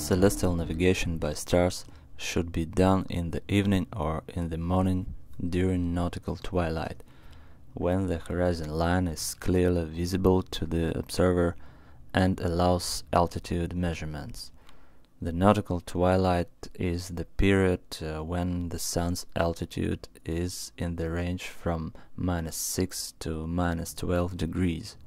celestial navigation by stars should be done in the evening or in the morning during nautical twilight, when the horizon line is clearly visible to the observer and allows altitude measurements. The nautical twilight is the period when the sun's altitude is in the range from -6 to -12 degrees.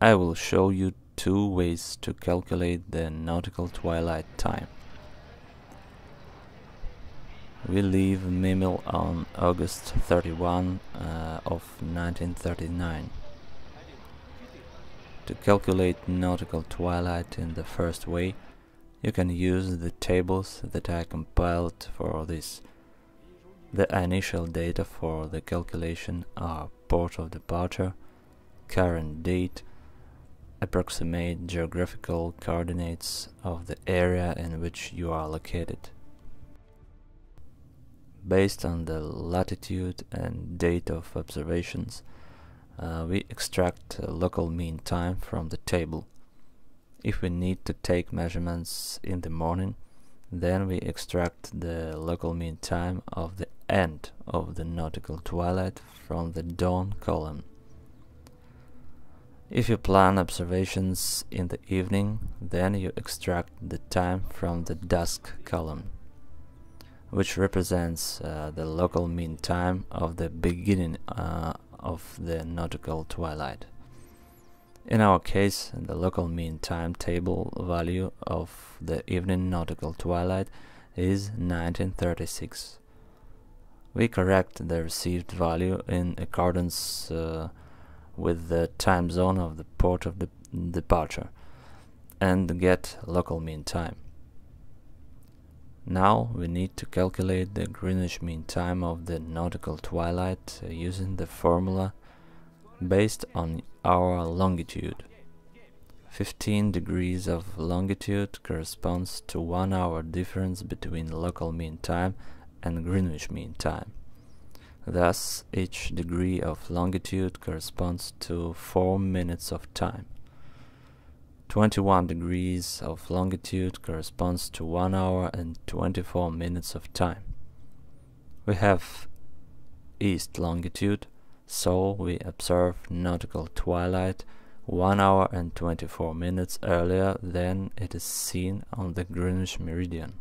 I will show you two ways to calculate the nautical twilight time. We leave Mimel on August 31 of 1939. To calculate nautical twilight in the first way, you can use the tables that I compiled for this. The initial data for the calculation are port of departure, current date, approximate geographical coordinates of the area in which you are located. Based on the latitude and date of observations, we extract local mean time from the table. If we need to take measurements in the morning, then we extract the local mean time of the end of the nautical twilight from the dawn column. If you plan observations in the evening, then you extract the time from the dusk column, which represents the local mean time of the beginning of the nautical twilight. In our case, the local mean time table value of the evening nautical twilight is 1936. We correct the received value in accordance with the time zone of the port of departure and get local mean time. Now we need to calculate the Greenwich Mean Time of the nautical twilight using the formula based on our longitude. 15 degrees of longitude corresponds to 1 hour difference between local mean time and Greenwich Mean Time. Thus, each degree of longitude corresponds to 4 minutes of time. 21 degrees of longitude corresponds to 1 hour and 24 minutes of time. We have east longitude, so we observe nautical twilight 1 hour and 24 minutes earlier than it is seen on the Greenwich meridian.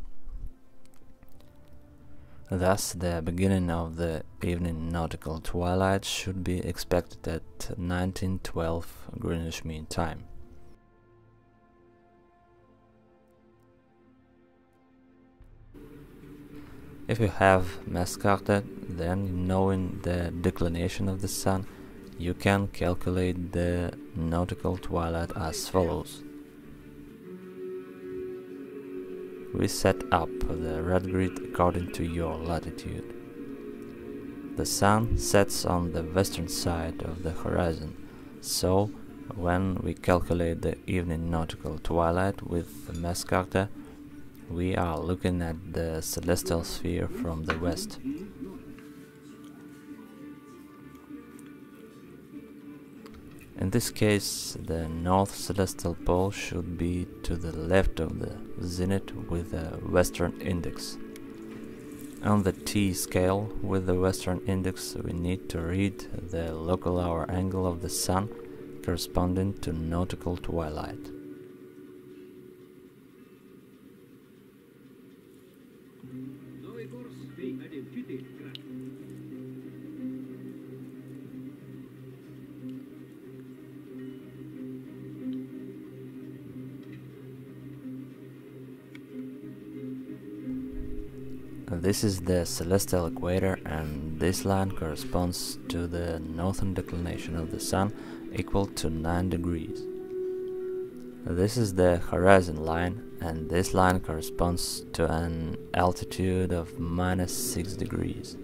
Thus, the beginning of the evening nautical twilight should be expected at 1912 Greenwich Mean Time. If you have Mascarte, then knowing the declination of the sun, you can calculate the nautical twilight as follows. We set up the red grid according to your latitude. The sun sets on the western side of the horizon, so when we calculate the evening nautical twilight with the Mascarte, we are looking at the celestial sphere from the west. In this case, the north celestial pole should be to the left of the zenith with the western index. On the T scale with the western index, we need to read the local hour angle of the Sun corresponding to nautical twilight. This is the celestial equator, and this line corresponds to the northern declination of the Sun, equal to 9 degrees. This is the horizon line, and this line corresponds to an altitude of -6 degrees.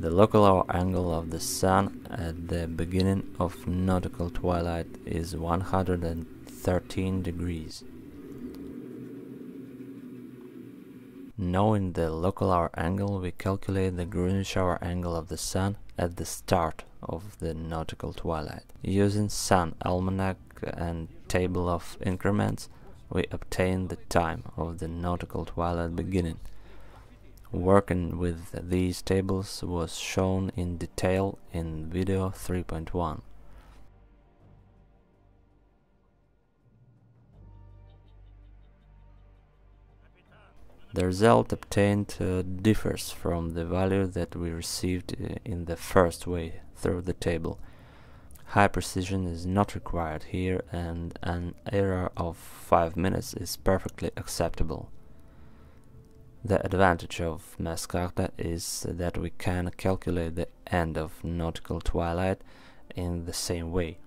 The local hour angle of the Sun at the beginning of nautical twilight is 113 degrees. Knowing the local hour angle, we calculate the Greenwich hour angle of the Sun at the start of the nautical twilight. Using Sun almanac and table of increments, we obtain the time of the nautical twilight beginning. Working with these tables was shown in detail in video 3.1. The result obtained differs from the value that we received in the first way through the table. High precision is not required here, and an error of 5 minutes is perfectly acceptable. The advantage of Mass-Carta is that we can calculate the end of nautical twilight in the same way.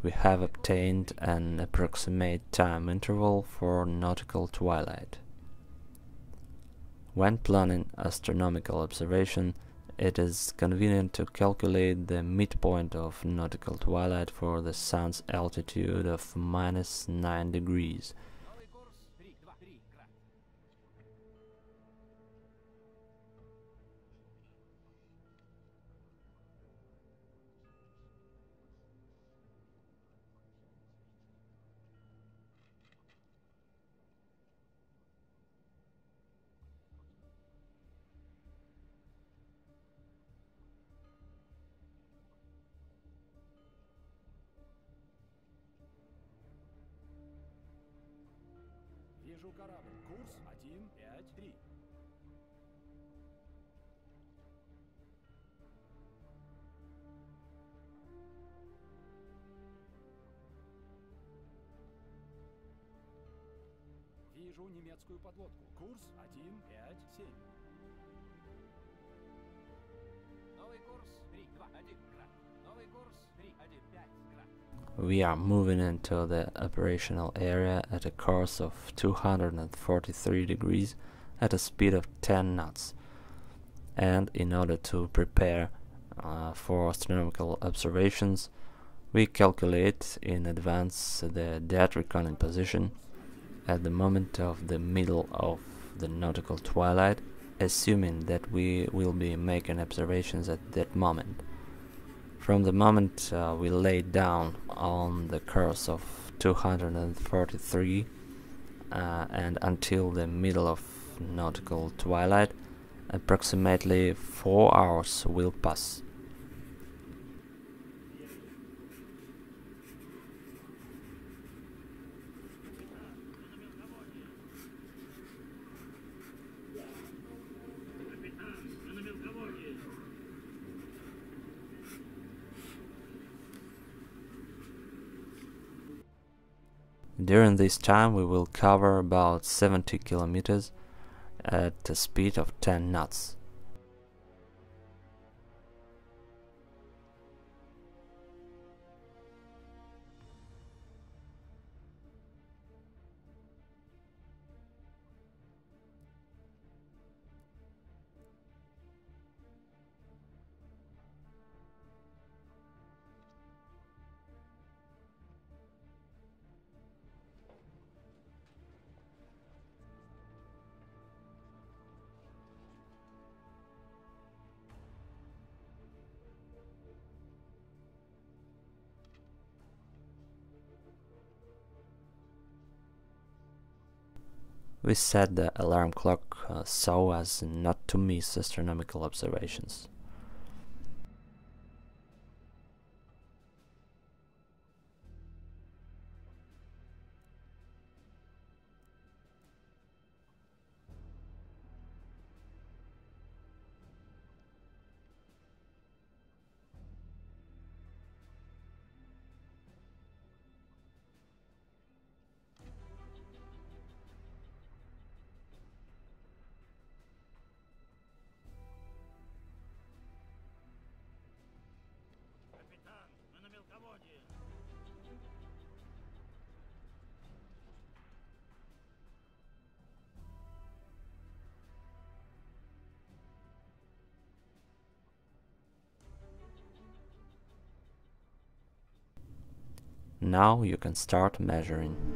We have obtained an approximate time interval for nautical twilight. When planning astronomical observation, it is convenient to calculate the midpoint of nautical twilight for the Sun's altitude of -9 degrees. Вижу корабль. Курс 153. Вижу немецкую подлодку. Курс 157. Новый курс 321 град. Новый курс 315 град. We are moving into the operational area at a course of 243 degrees at a speed of 10 knots. And in order to prepare for astronomical observations, we calculate in advance the dead reckoning position at the moment of the middle of the nautical twilight, assuming that we will be making observations at that moment. From the moment we lay down on the course of 243 and until the middle of nautical twilight, approximately 4 hours will pass. During this time we will cover about 70 kilometers at a speed of 10 knots. We set the alarm clock so as not to miss astronomical observations. Капитан, мы на мелководье. Now you can start measuring.